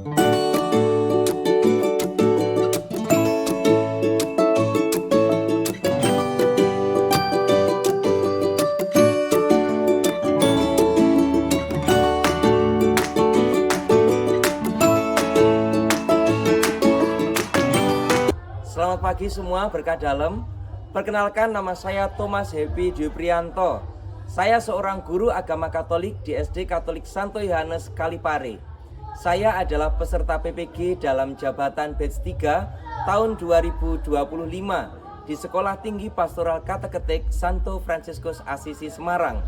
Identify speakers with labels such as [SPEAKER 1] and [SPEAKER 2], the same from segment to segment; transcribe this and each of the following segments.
[SPEAKER 1] Selamat pagi semua, berkah dalam. Perkenalkan, nama saya Thomas Happy Dwi Prianto. Saya seorang guru agama Katolik di SD Katolik Santo Yohanes Kalipare. Saya adalah peserta PPG dalam jabatan batch 3 tahun 2025 di Sekolah Tinggi Pastoral Kateketik Santo Fransiskus Asisi Semarang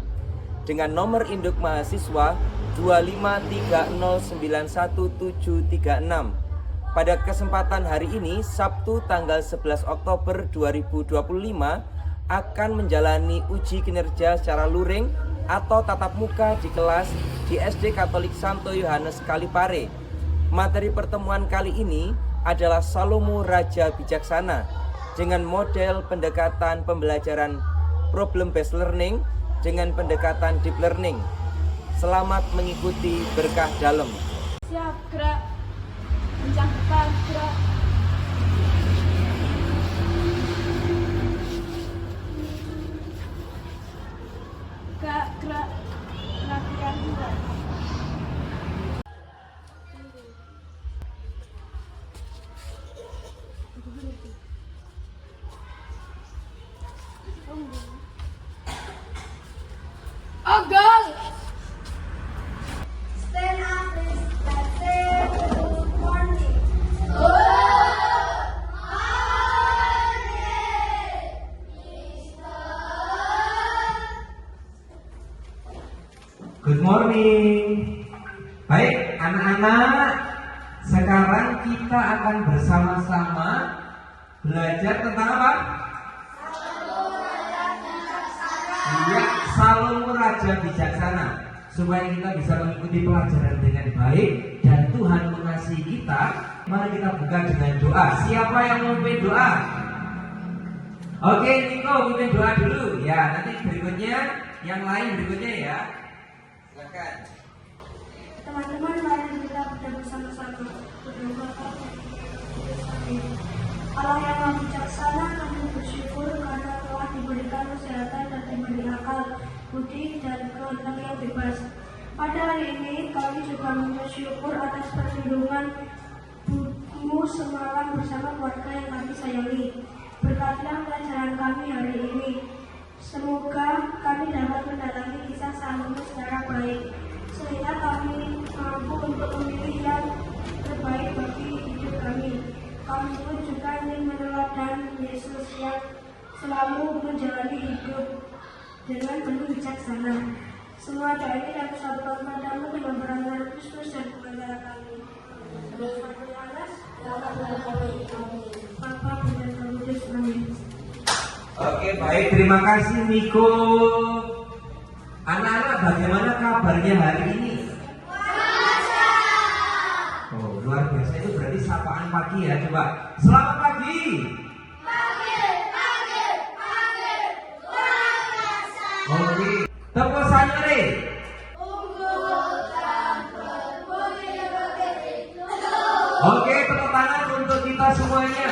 [SPEAKER 1] dengan nomor induk mahasiswa 253091736. Pada kesempatan hari ini, Sabtu tanggal 11 Oktober 2025, akan menjalani uji kinerja secara luring atau tatap muka di kelas di SD Katolik Santo Yohanes Kalipare. Materi pertemuan kali ini adalah Salomo Raja Bijaksana dengan model pendekatan pembelajaran problem based learning dengan pendekatan deep learning. Selamat mengikuti berkah dalam.
[SPEAKER 2] Siap, gerak. Kencang depan, gerak. Gerak. Perhatikan gerak. Oh, gol!
[SPEAKER 3] Stand up, please. Let's say good morning.
[SPEAKER 4] Good morning. Baik, anak-anak, sekarang kita akan bersama-sama belajar tentang apa? Iya, Salomo Raja Bijaksana. Supaya kita bisa mengikuti pelajaran dengan baik dan Tuhan mengasihi kita, mari kita buka dengan doa. Siapa yang mau pimpin doa? Oke, Niko pimpin doa dulu. Ya, nanti berikutnya yang lain berikutnya ya. Silakan.
[SPEAKER 3] Teman-teman, mari kita bersama-sama berdoa. Allah yang Maha Bijaksana, kami bersyukur karena telah diberikan kesehatan dan diberi akal, budi dan kehendak yang bebas. Pada hari ini kami juga bersyukur atas perlindungan-Mu semalam bersama keluarga yang kami sayangi. Berkatilah pelajaran kami hari ini. Semoga kami dapat mendatangi kisah Salomo secara baik, sehingga kami mampu untuk memilih yang terbaik bagi hidup kami. Kami pun juga ingin meneladani Yesus yang selalu menjalani hidup dengan penuh bijaksana. Semua doa ini kami satukan padamu dengan berkat Kristus dan pengajaran kami. Bapa, Putra, dan Roh Kudus. Amin.
[SPEAKER 4] Oke, baik, terima kasih Niko. Anak-anak, bagaimana kabarnya hari ini? Oh, luar biasa, itu berarti sapaan pagi ya. Coba, selamat pagi. Oke, tepuk sanyere. Oke, tepuk tangan untuk kita semuanya.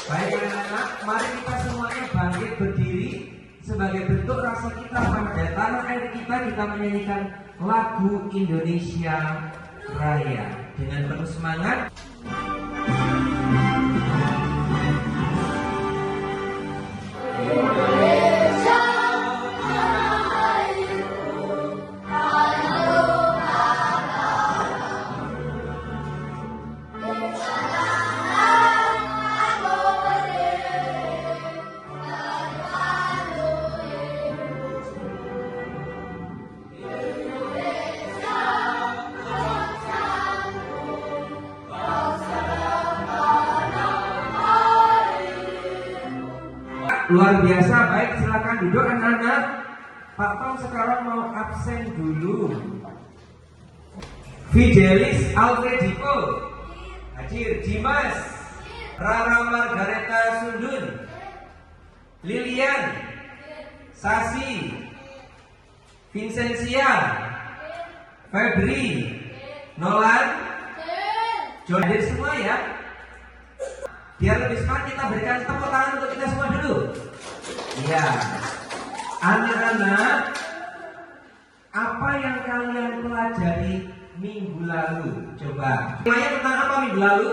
[SPEAKER 4] Baik anak-anak, mari kita semuanya bangkit berdiri sebagai bentuk rasa kita pada tanah air kita menyanyikan lagu Indonesia Raya dengan penuh semangat. Luar biasa, baik, silakan duduk anak-anak. Pak Tom sekarang mau absen dulu. Fidelis Alfredico hadir. Dimas, Rara Margareta Sundun, Lilian, Sasi, Vincentia, Febri, Nolan, Coba hadir semua ya. Biar lebih semangat kita berikan tepuk tangan untuk kita semua dulu. Iya. Anak-anak, apa yang kalian pelajari minggu lalu? Coba. Temanya tentang apa minggu lalu?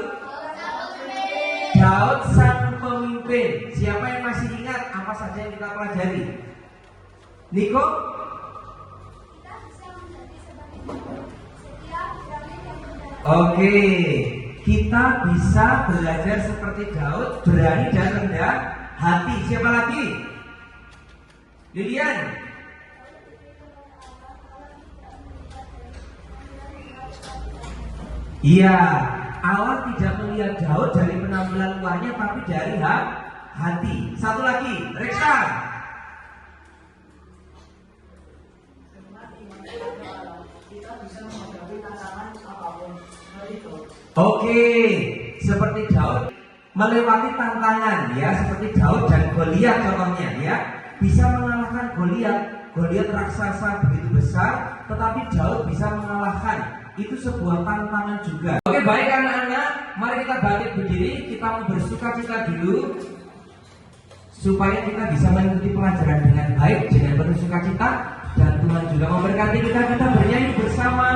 [SPEAKER 4] Daud sang pemimpin. Siapa yang masih ingat apa saja yang kita pelajari? Niko? Oke, kita bisa belajar seperti Daud, berani dan rendah hati. Siapa lagi? Lilian? Iya, Allah tidak melihat Daud dari penampilan luarnya, tapi dari hati. Satu lagi, Reksa. Oke, seperti Daud melewati tantangan ya, seperti Daud dan Goliat contohnya ya, bisa mengalahkan Goliat. Goliat raksasa begitu besar, tetapi Daud bisa mengalahkan. Itu sebuah tantangan juga. Oke, baik anak-anak, mari kita bangkit berdiri, kita bersukacita dulu supaya kita bisa mengikuti pelajaran dengan baik, dengan penuh sukacita, dan Tuhan juga memberkati kita. Kita bernyanyi bersama,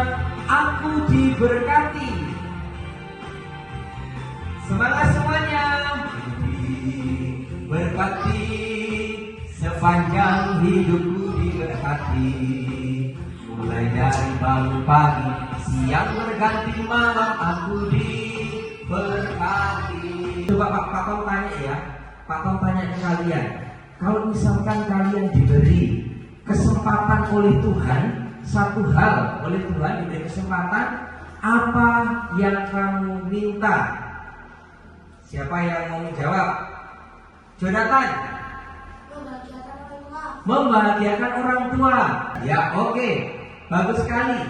[SPEAKER 4] Aku Diberkati. Semangat semuanya. Berkati sepanjang hidupku diberkati, mulai dari bangun pagi, siang berganti malam aku diberkati. Coba Pak Tom tanya ya, Pak Tom tanya ke kalian, kalau misalkan kalian diberi kesempatan oleh Tuhan, satu hal oleh Tuhan diberi kesempatan, apa yang kamu minta? Siapa yang mau menjawab? Jonathan? Membahagiakan orang tua. Ya, oke. Bagus sekali.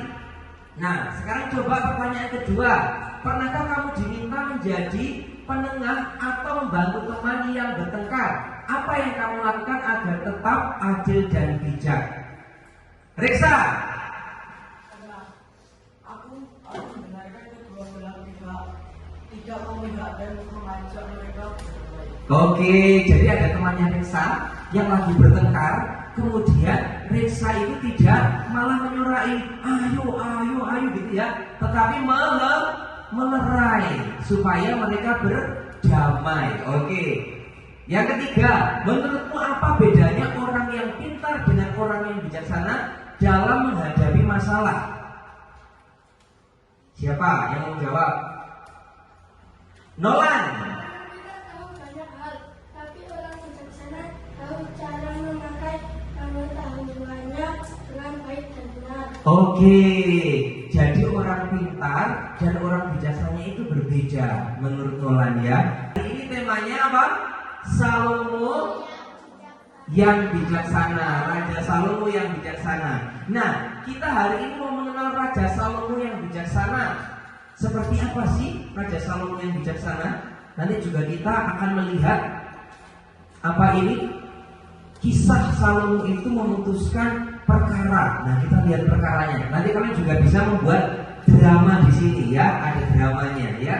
[SPEAKER 4] Nah, sekarang coba pertanyaan kedua. Pernahkah kamu diminta menjadi penengah atau membantu teman yang bertengkar? Apa yang kamu lakukan agar tetap adil dan bijak? Reksa?
[SPEAKER 5] Aku mendengarkan kedua belah pihak, tidak memihak dan mengajak mereka berbaik.
[SPEAKER 4] Oke, jadi ada temannya Reksa yang lagi bertengkar, kemudian Reksa itu tidak malah menyurai, ayo gitu ya, tetapi melerai supaya mereka berdamai. Oke. Yang ketiga, menurutmu apa bedanya orang yang pintar dengan orang yang bijaksana dalam menghadapi masalah? Siapa yang mau jawab? Nolan.
[SPEAKER 3] Kita tahu banyak hal, tapi orang bijaksana tahu cara memakai pengetahuannya dengan baik dan benar.
[SPEAKER 4] Oke, jadi orang pintar dan orang bijaksana itu berbeda menurut Nolan ya. Ini temanya apa? Salomo yang bijaksana, Raja Salomo yang bijaksana. Nah, kita hari ini mau mengenal Raja Salomo yang bijaksana. Seperti apa sih Raja Salomo yang bijaksana? Nanti juga kita akan melihat apa ini kisah Salomo itu memutuskan perkara. Nah, kita lihat perkaranya. Nanti kalian juga bisa membuat drama di sini ya, ada dramanya ya.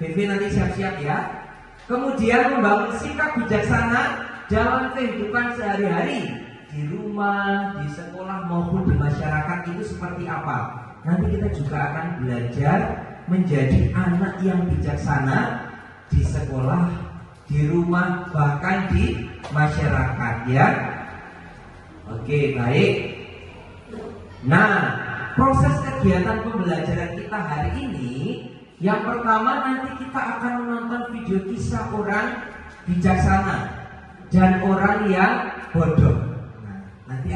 [SPEAKER 4] Vivi nanti siap-siap ya. Kemudian membangun sikap bijaksana dalam kehidupan sehari-hari di rumah, di sekolah maupun di masyarakat itu seperti apa. Nanti kita juga akan belajar menjadi anak yang bijaksana di sekolah, di rumah, bahkan di masyarakat ya. Oke, baik. Nah, proses kegiatan pembelajaran kita hari ini, yang pertama nanti kita akan menonton video kisah orang bijaksana dan orang yang bodoh. Nah, nanti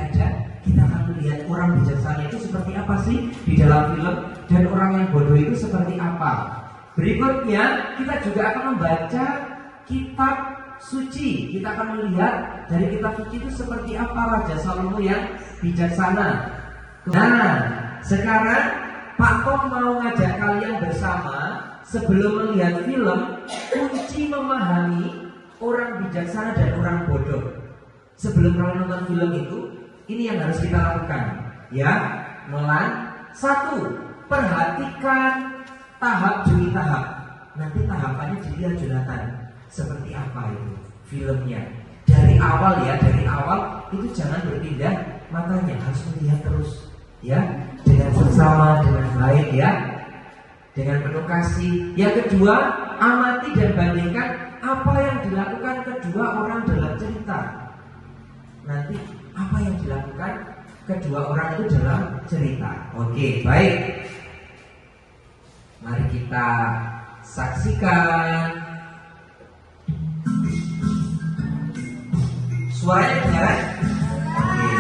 [SPEAKER 4] kita akan melihat orang bijaksana itu seperti apa sih di dalam film, dan orang yang bodoh itu seperti apa. Berikutnya kita juga akan membaca kitab suci. Kita akan melihat dari kitab suci itu seperti apa Raja Salomo yang bijaksana. Nah, sekarang Pak Tom mau ngajak kalian bersama sebelum melihat film, kunci memahami orang bijaksana dan orang bodoh. Sebelum kalian nonton film itu, ini yang harus kita lakukan ya. Nolan, 1, perhatikan tahap demi tahap. Nanti tahapannya dilihat Jonathan, seperti apa itu filmnya. Dari awal ya, dari awal itu jangan berpindah matanya, harus melihat terus ya, dengan seksama, dengan baik ya, dengan penuh kasih. Yang kedua, amati dan bandingkan apa yang dilakukan kedua orang dalam cerita. Nanti apa yang dilakukan kedua orang itu dalam cerita. Oke, baik. Mari kita saksikan. Suaranya kedengaran? Oke.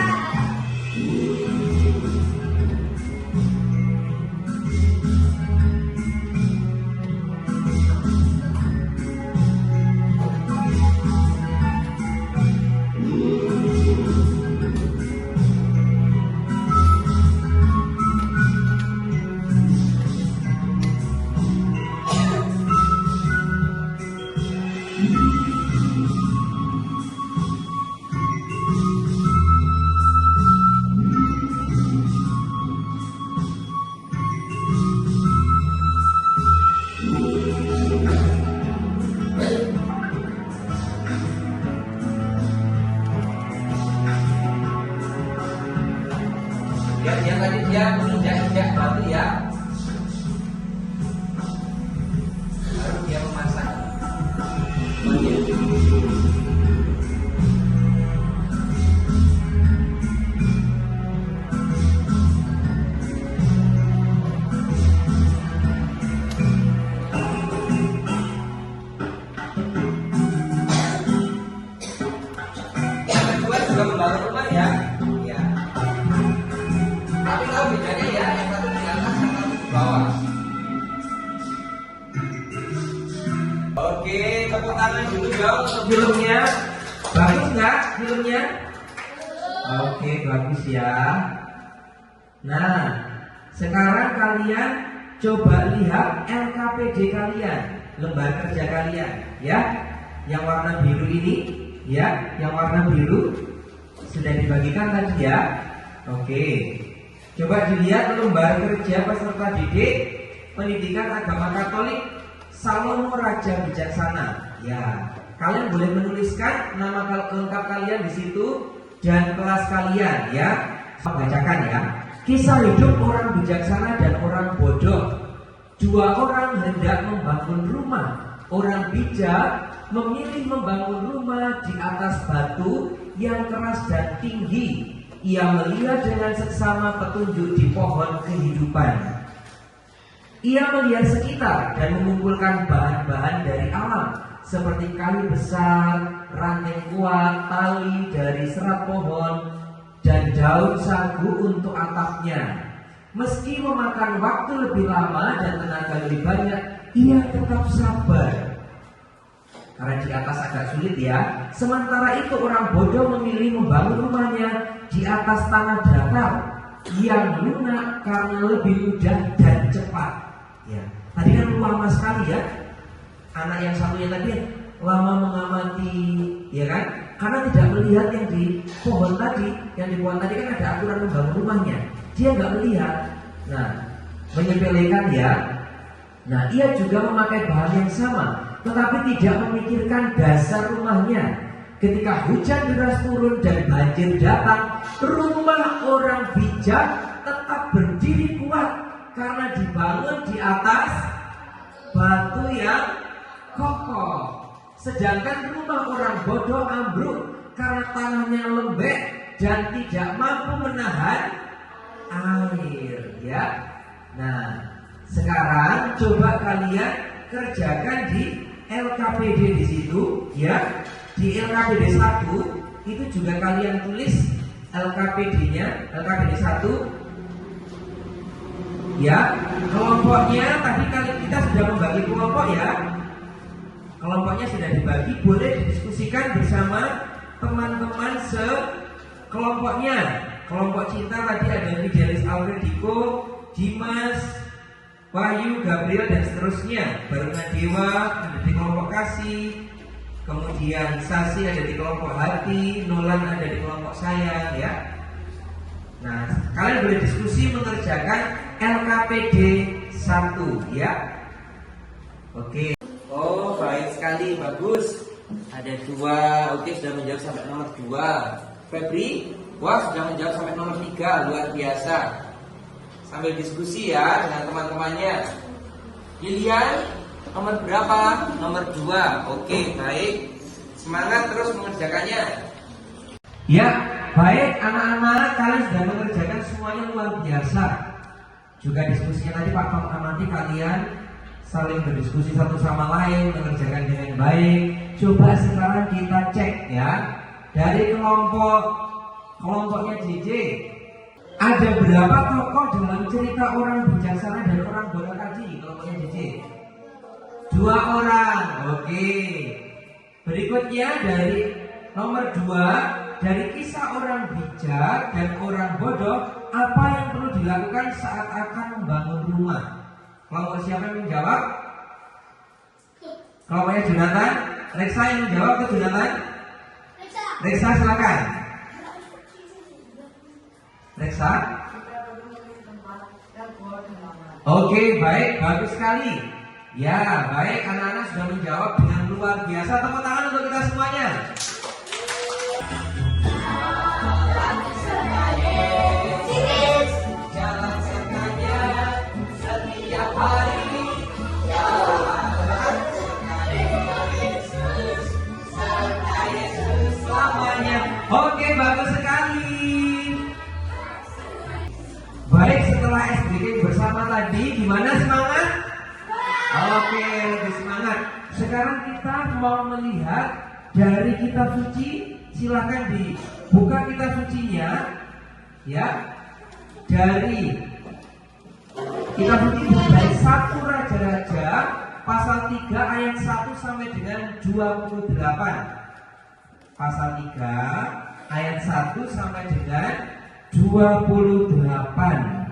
[SPEAKER 4] Yang tadi dia menginjak-injak batu ya, baru dia memasak. Yang kedua juga membangun rumah ya. Tapi tahu bedanya ya, yang satu di atas, yang satu di bawah. Oke, tepuk tangan dulu ya untuk filmnya. Bagus nggak filmnya? Oke, bagus ya. Nah, sekarang kalian coba lihat LKPD kalian, lembar kerja kalian, ya. Yang warna biru ini, ya, yang warna biru sudah dibagikan tadi ya. Oke. Coba dilihat lembar kerja peserta didik pendidikan agama Katolik Salomo Raja Bijaksana. Ya, kalian boleh menuliskan nama lengkap kalian di situ dan kelas kalian ya. Bacakan ya. Kisah hidup orang bijaksana dan orang bodoh. Dua orang hendak membangun rumah. Orang bijak memilih membangun rumah di atas batu yang keras dan tinggi. Ia melihat dengan seksama petunjuk di pohon kehidupan. Ia melihat sekitar dan mengumpulkan bahan-bahan dari alam seperti kayu besar, ranting kuat, tali dari serat pohon, dan daun sagu untuk atapnya. Meski memakan waktu lebih lama dan tenaga lebih banyak, ia tetap sabar. Karena di atas agak sulit ya. Sementara itu orang bodoh memilih membangun rumahnya di atas tanah datar yang lunak karena lebih mudah dan cepat. Ya, tadi kan lama sekali ya. Anak yang satunya tadi lama mengamati, ya kan? Karena tidak melihat yang di pohon tadi. Yang di pohon tadi kan ada aturan membangun rumahnya. Dia nggak melihat. Nah, menyepelekan ya. Nah, ia juga memakai bahan yang sama, tetapi tidak memikirkan dasar rumahnya. Ketika hujan deras turun dan banjir datang, rumah orang bijak tetap berdiri kuat karena dibangun di atas batu yang kokoh. Sedangkan rumah orang bodoh ambruk karena tanahnya lembek dan tidak mampu menahan air ya. Nah, sekarang coba kalian kerjakan di LKPD di situ ya. Di LKPD 1 itu juga kalian tulis LKPD-nya, LKPD 1 ya. Kelompoknya tadi kita sudah membagi kelompok ya. Kelompoknya sudah dibagi, boleh didiskusikan bersama teman-teman sekelompoknya. Kelompok cinta tadi ada Fidelis Alfrediko, Dimas, Wahyu, Gabriel dan seterusnya. Baruna Dewa ada di kelompok kasih. Kemudian Sasi ada di kelompok hati, Nolan ada di kelompok sayang ya. Nah, kalian boleh diskusi mengerjakan LKPD 1 1 ya. Oke.
[SPEAKER 1] Oh, baik sekali, bagus. Ada 2. Oke, sudah menjawab sampai nomor 2. Febri, wah sudah menjawab sampai nomor 3. Luar biasa. Sambil diskusi ya dengan teman-temannya. Lilian, nomor berapa? Nomor 2. Oke, baik. Semangat terus mengerjakannya.
[SPEAKER 4] Ya, baik anak-anak, kalian sudah mengerjakan semuanya luar biasa. Juga diskusinya tadi Pak Tom amati kalian saling berdiskusi satu sama lain, mengerjakan dengan baik. Coba sekarang kita cek ya. Dari kelompoknya JJ, ada berapa tokoh dalam cerita orang bijaksana dan orang bodoh tadi? Kelompoknya JJ 2 orang. Oke. Berikutnya dari nomor 2, dari kisah orang bijak dan orang bodoh, apa yang perlu dilakukan saat akan membangun rumah? Kelompok siapa yang menjawab? Kelompoknya Jonathan. Reksa yang menjawab ke Jonathan? Reksa silakan. Reksa. Oke, baik, bagus sekali. Ya, baik, anak-anak sudah menjawab dengan luar biasa. Tepuk tangan untuk kita semuanya. Jalan sertanya setiap hari. Selamanya. Oke, bagus sekali. Baik, setelah SBK bersama tadi, gimana semangat? Oke, lebih semangat. Sekarang kita mau melihat dari kitab suci. Silakan dibuka kitab sucinya, ya. Dari kitab suci dari 1 Raja-Raja pasal 3 ayat 1 sampai dengan 28. Pasal 3 ayat 1 sampai dengan 28.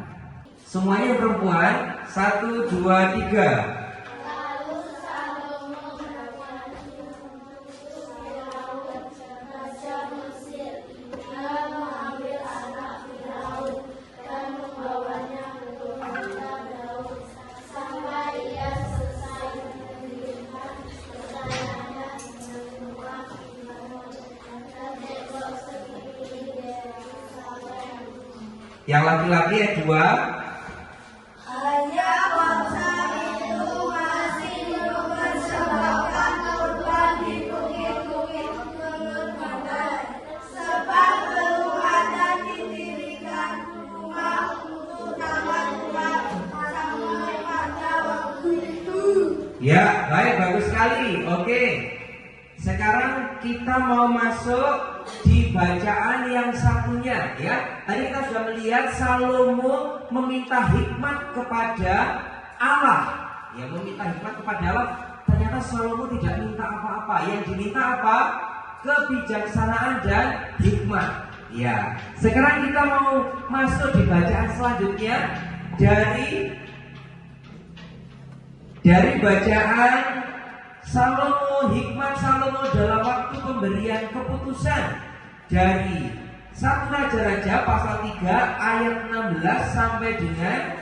[SPEAKER 4] Semuanya perempuan. 1, 2, 3. Yang laki-laki ya 2.
[SPEAKER 3] Hanya bangsa itu masih belum mempersembahkan korban di bukit-bukit menurut badai, sebab belum ada didirikan rumah untuk nama Tuhan sampai pada waktu itu.
[SPEAKER 4] Ya, baik, bagus sekali. Oke. Sekarang kita mau masuk di bacaan yang satunya ya. Tadi kita sudah melihat Salomo meminta hikmat kepada Allah. Ya, meminta hikmat kepada Allah. Ternyata Salomo tidak minta apa-apa. Yang diminta apa? Kebijaksanaan dan hikmat. Ya. Sekarang kita mau masuk di bacaan selanjutnya dari bacaan Salomo, hikmat Salomo dalam waktu pemberian keputusan dari 1 Raja-Raja pasal 3 ayat 16 sampai dengan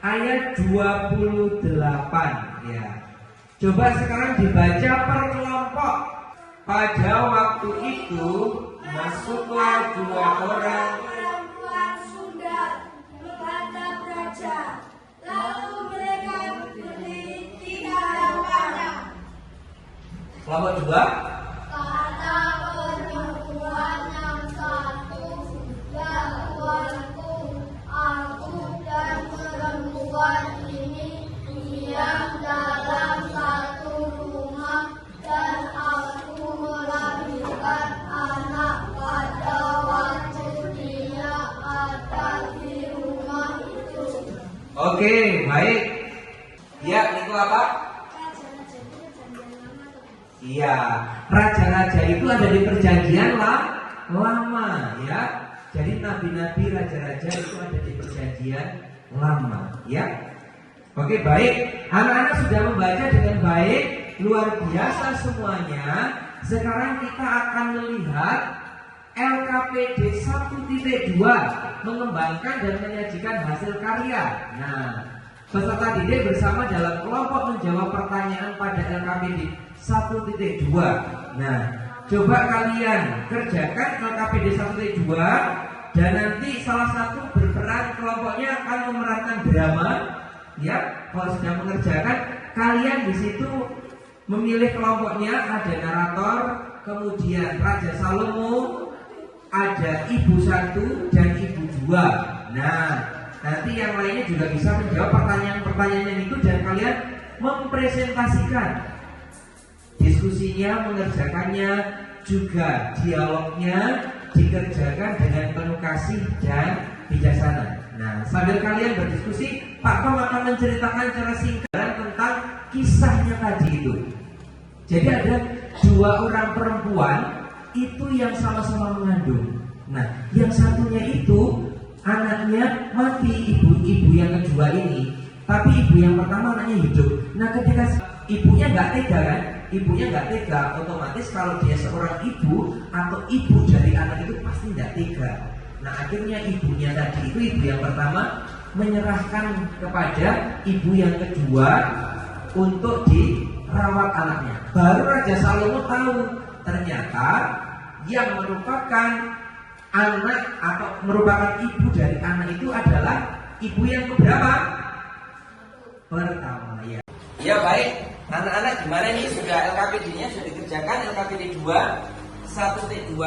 [SPEAKER 4] ayat 28 ya. Coba sekarang dibaca per kelompok. Pada waktu itu masuklah 2 orang
[SPEAKER 3] perempuan Sunda menghadap raja, lalu mereka berdiri di hadapannya.
[SPEAKER 4] kelompok 2.
[SPEAKER 3] Kata perempuan yang satu, "Ya Tuanku, aku dan perempuan ini diam dalam satu rumah, dan aku melahirkan anak pada waktu dia ada di rumah itu."
[SPEAKER 4] Oke, baik. Ya, itu apa? Iya, raja-raja itu ada di perjanjian lama ya. Jadi nabi-nabi, raja-raja itu ada di perjanjian lama ya. Oke, baik. Anak-anak sudah membaca dengan baik, luar biasa semuanya. Sekarang kita akan melihat LKPD 1.2 mengembangkan dan menyajikan hasil karya. Nah, Peserta didik bersama dalam kelompok menjawab pertanyaan pada LKPD 1.2. Nah, coba kalian kerjakan LKPD 1.2 dan nanti salah satu berperan kelompoknya akan memerankan drama. Ya, kalau sudah mengerjakan, kalian di situ memilih kelompoknya, ada narator, kemudian Raja Salomo, ada ibu satu dan ibu dua. Nah, nanti yang lainnya juga bisa menjawab pertanyaan-pertanyaan itu dan kalian mempresentasikan diskusinya, mengerjakannya, juga dialognya dikerjakan dengan penuh kasih dan bijaksana. Nah, sambil kalian berdiskusi, Pak Tom akan menceritakan secara singkat tentang kisahnya tadi itu. Jadi ada 2 orang perempuan itu yang sama-sama mengandung. Nah, yang satunya itu anaknya mati, ibu yang kedua ini. Tapi ibu yang pertama anaknya hidup. Nah, ketika ibunya nggak tega kan? Ibunya nggak tega, otomatis kalau dia seorang ibu atau ibu dari anak itu pasti nggak tega. Nah, akhirnya ibunya tadi itu, ibu yang pertama menyerahkan kepada ibu yang kedua untuk dirawat anaknya. Baru Raja Salomo tahu ternyata yang merupakan anak atau merupakan ibu dari anak itu adalah ibu yang keberapa? Pertama, ya.
[SPEAKER 1] Ya baik, anak-anak gimana nih, sudah LKPD-nya sudah dikerjakan, LKPD 2 1.2.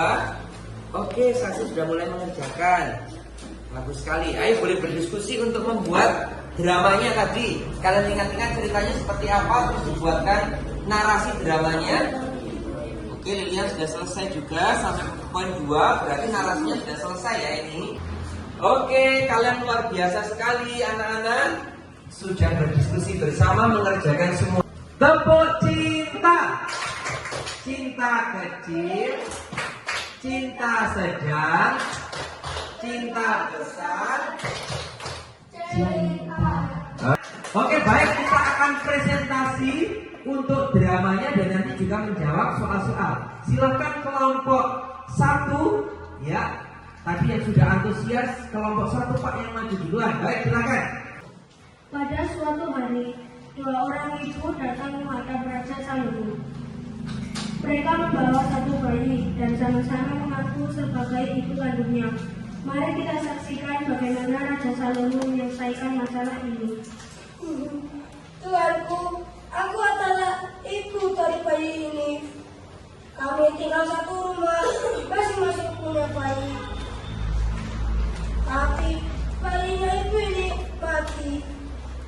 [SPEAKER 1] Oke, Sasi sudah mulai mengerjakan. Bagus sekali. Ayo boleh berdiskusi untuk membuat dramanya tadi. Kalian ingat-ingat ceritanya seperti apa, terus dibuatkan narasi dramanya. Oke, Lilian sudah selesai juga sampai poin 2, berarti narasinya sudah selesai ya ini. Oke, kalian luar biasa sekali anak-anak. Sudah berdiskusi bersama, mengerjakan semua. Tepuk cinta. Cinta kecil, cinta sedang, cinta besar, cinta. Oke, baik, kita akan presentasi untuk dramanya dan nanti juga menjawab soal-soal. Silakan kelompok 1 ya. Tadi yang sudah antusias, kelompok 1 Pak yang maju duluan. Baik, silakan.
[SPEAKER 3] Pada suatu hari, 2 orang ibu datang menghadap Raja Salomo. Mereka membawa satu bayi dan sama-sama mengaku sebagai ibu kandungnya. Mari kita saksikan bagaimana Raja Salomo menyelesaikan masalah ini.
[SPEAKER 6] Tuanku, aku adalah ibu dari bayi ini. Kami tinggal satu rumah, masing-masing punya bayi. Tapi bayinya ibu ini mati.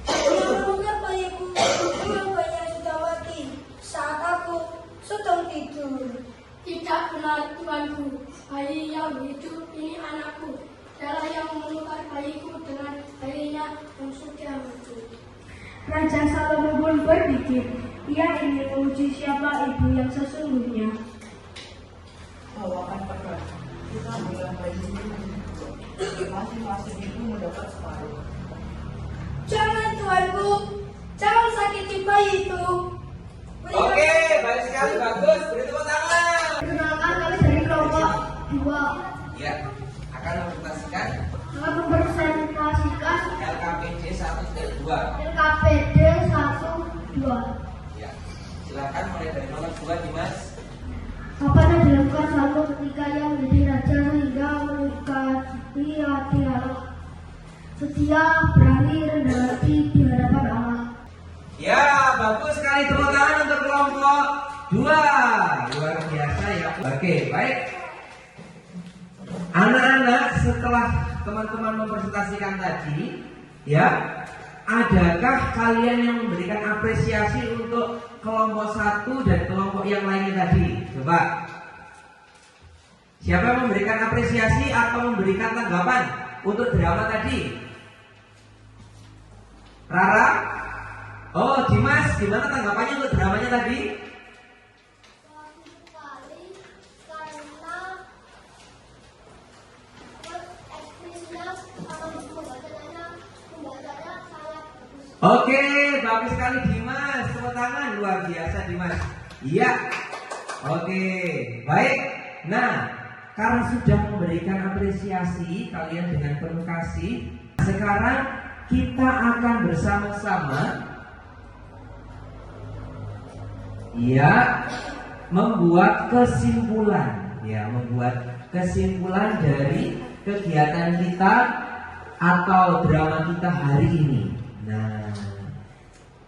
[SPEAKER 6] Yang menemukan bayiku memang bayinya sudah mati saat aku sedang tidur.
[SPEAKER 2] Tidak benar, Tuanku. Bayi yang hidup ini anakku. Dialah yang menemukan bayiku dengan bayinya yang sudah mati.
[SPEAKER 3] Raja Salomo pun berpikir, ia ingin menguji siapa ibu yang sesungguhnya.
[SPEAKER 5] Bawakan pedang. Kita bilang bayi ini masing-masing ibu mendapat separuh.
[SPEAKER 6] Jangan Tuanku, jangan sakiti bayi itu.
[SPEAKER 1] Oke, baik sekali, bagus. Beri tepuk tangan.
[SPEAKER 3] Perkenalkan, kami dari kelompok 2
[SPEAKER 1] Ya, akan mempresentasikan
[SPEAKER 3] akan mempresentasikan
[SPEAKER 1] LKPD 1.2.
[SPEAKER 3] LKPD 1.2.
[SPEAKER 1] Ya, silakan mulai dari nomor 2 Dimas.
[SPEAKER 3] Apa yang dilakukan Salomo ketika ia menjadi raja sehingga menikahi dialog setia, berani, rendah hati di hadapan Allah.
[SPEAKER 4] Ya, bagus sekali, tepuk tangan untuk kelompok 2. Luar biasa ya. Oke, baik. Anak-anak, setelah teman-teman mempresentasikan tadi, ya, adakah kalian yang memberikan apresiasi untuk kelompok 1 dan kelompok yang lainnya tadi? Coba. Siapa yang memberikan apresiasi atau memberikan tanggapan untuk drama tadi? Rara? Oh, Dimas, gimana tanggapannya untuk dramanya tadi?
[SPEAKER 3] Bagus sekali karena ekspresinya atau pembacanya sangat bagus.
[SPEAKER 4] Oke, bagus sekali Dimas. Tepuk tangan, luar biasa Dimas. Iya. Oke, baik. Nah, karena sudah memberikan apresiasi kalian dengan penuh kasih, sekarang kita akan bersama-sama membuat kesimpulan dari kegiatan kita atau drama kita hari ini. Nah,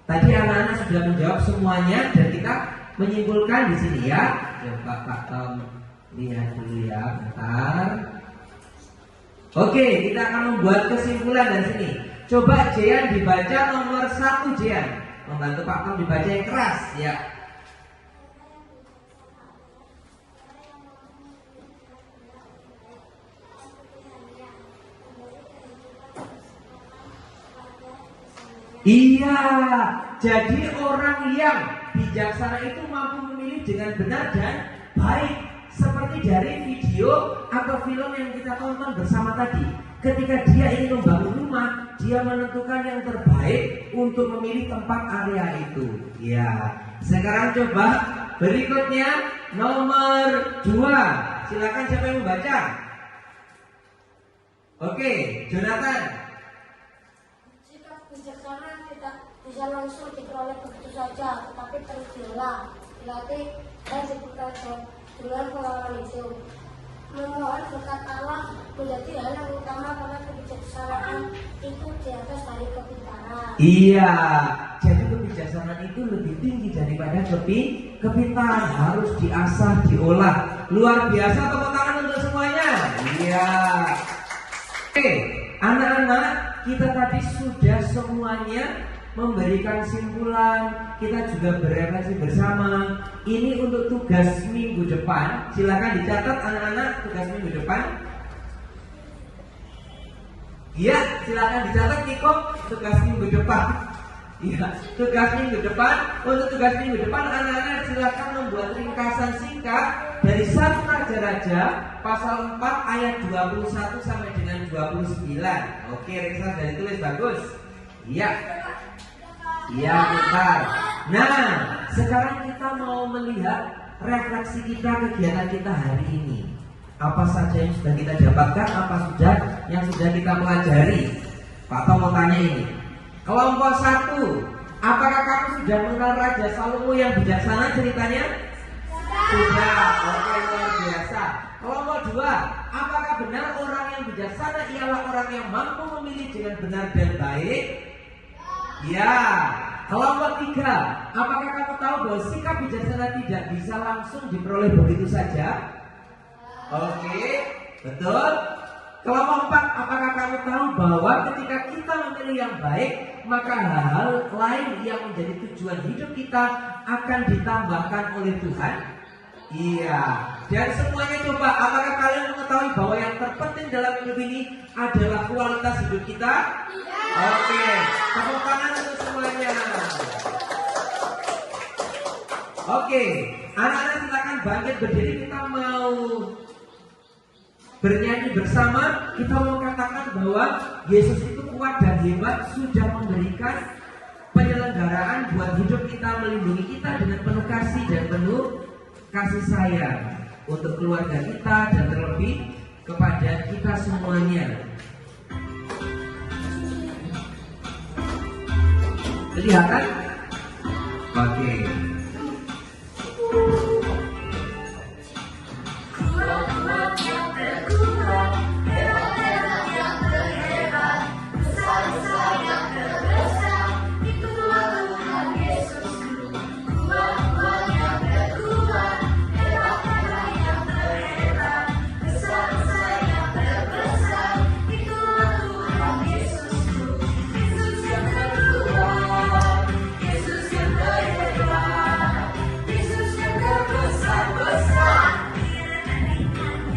[SPEAKER 4] tadi anak-anak sudah menjawab semuanya dan kita menyimpulkan di sini ya. Coba Pak Tom lihat dulu ya, bentar. Oke, kita akan membuat kesimpulan dari sini. Coba Jean dibaca nomor 1 Jean. Membantu Pak Tom dibaca yang keras ya. Iya, jadi orang yang bijaksana itu mampu memilih dengan benar dan baik. Seperti dari video atau film yang kita tonton bersama tadi. Ketika dia ingin membangun rumah, dia menentukan yang terbaik untuk memilih tempat area itu. Ya, sekarang coba berikutnya nomor 2. Silakan siapa yang membaca? Oke, Jonathan.
[SPEAKER 2] Sikap bijaksana tidak bisa langsung diperoleh begitu saja, tetapi terus dilatih dan dipertajam dengan pengalaman itu. Memohon berkat Allah menjadi hal yang utama karena kebijaksanaan itu di atas dari kepintaran.
[SPEAKER 4] Iya, jadi kebijaksanaan itu lebih tinggi daripada kepintaran, harus diasah, diolah. Luar biasa, tepuk tangan untuk semuanya. Iya. Oke, anak-anak, kita tadi sudah semuanya memberikan simpulan, kita juga berefleksi bersama. Ini untuk tugas minggu depan. Silakan dicatat anak-anak tugas minggu depan. Iya, silakan dicatat Niko tugas minggu depan. Iya, tugas minggu depan. Untuk tugas minggu depan anak-anak silakan membuat ringkasan singkat dari 1 Raja-Raja pasal 4 ayat 21 sampai dengan 29. Oke, ringkasan dari tulis bagus. Iya. Iya, benar. Nah, sekarang kita mau melihat refleksi kita, kegiatan kita hari ini. Apa saja yang sudah kita dapatkan, apa yang sudah kita pelajari. Pak Tom mau tanya ini. Kelompok 1, apakah kamu sudah mengenal Raja Salomo yang bijaksana ceritanya? Sudah. Oke, luar biasa. Kelompok 2, apakah benar orang yang bijaksana ialah orang yang mampu memilih dengan benar dan baik? Ya. Kelompok 3, apakah kamu tahu bahwa sikap bijaksana tidak bisa langsung diperoleh begitu saja? Oke, betul. Kelompok 4, apakah kamu tahu bahwa ketika kita memilih yang baik, maka hal-hal lain yang menjadi tujuan hidup kita akan ditambahkan oleh Tuhan? Iya. Dan semuanya coba, apakah kalian mengetahui bahwa yang terpenting dalam hidup ini adalah kualitas hidup kita? Oke, tepuk tangan untuk semuanya. Oke, anak-anak silakan bangkit berdiri. Kita mau bernyanyi bersama. Kita mau katakan bahwa Yesus itu kuat dan hebat, sudah memberikan penyelenggaraan buat hidup kita, melindungi kita dengan penuh kasih dan penuh kasih sayang untuk keluarga kita dan terlebih kepada kita semuanya. Kelihatan? Oke.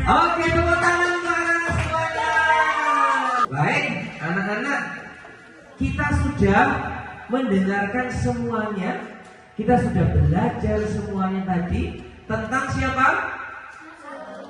[SPEAKER 4] Oke, tepuk tangan untuk anak-anak semuanya. Baik, anak-anak, kita sudah mendengarkan semuanya. Kita sudah belajar semuanya tadi tentang siapa?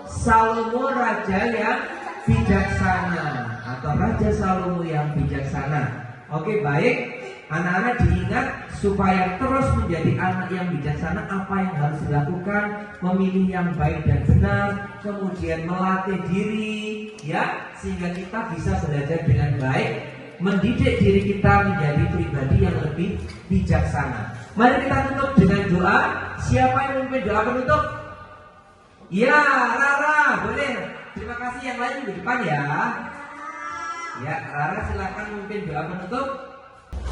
[SPEAKER 4] Salomo, raja yang bijaksana, atau Raja Salomo yang bijaksana. Oke, baik. Anak-anak diingat supaya terus menjadi anak yang bijaksana, apa yang harus dilakukan, memilih yang baik dan benar, kemudian melatih diri, ya, sehingga kita bisa belajar dengan baik, mendidik diri kita menjadi pribadi yang lebih bijaksana. Mari kita tutup dengan doa. Siapa yang memimpin doa penutup? Ya, Rara, boleh. Terima kasih, yang lain di depan ya. Ya, Rara silakan memimpin doa penutup.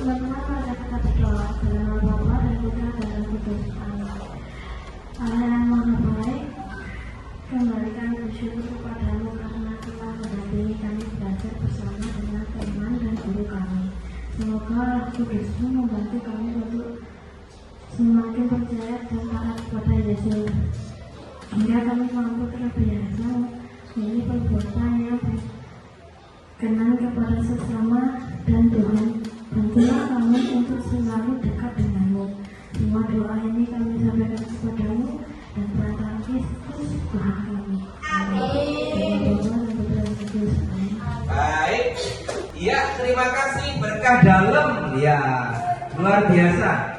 [SPEAKER 3] Teman-teman, mari kita berdoa dalam nama Bapa dan Putra dan Roh Kudus. Amin. Allah yang Maha Baik, kembalikan bersyukur kepadamu karena telah mendampingi kami belajar bersama dengan teman dan guru kami. Semoga Roh Kudus-Mu membantu kami untuk semakin percaya dan taat kepada Yesus, hingga kami mampu terbiasa memilih perbuatan yang berkenan kepada sesama dan Tuhan. Bantulah kami untuk selalu dekat denganmu. Semua doa ini kami sampaikan kepadamu dan perantara Kristus Tuhan kami. Amin.
[SPEAKER 4] Baik. Ya, terima kasih, berkah dalam. Ya, luar biasa.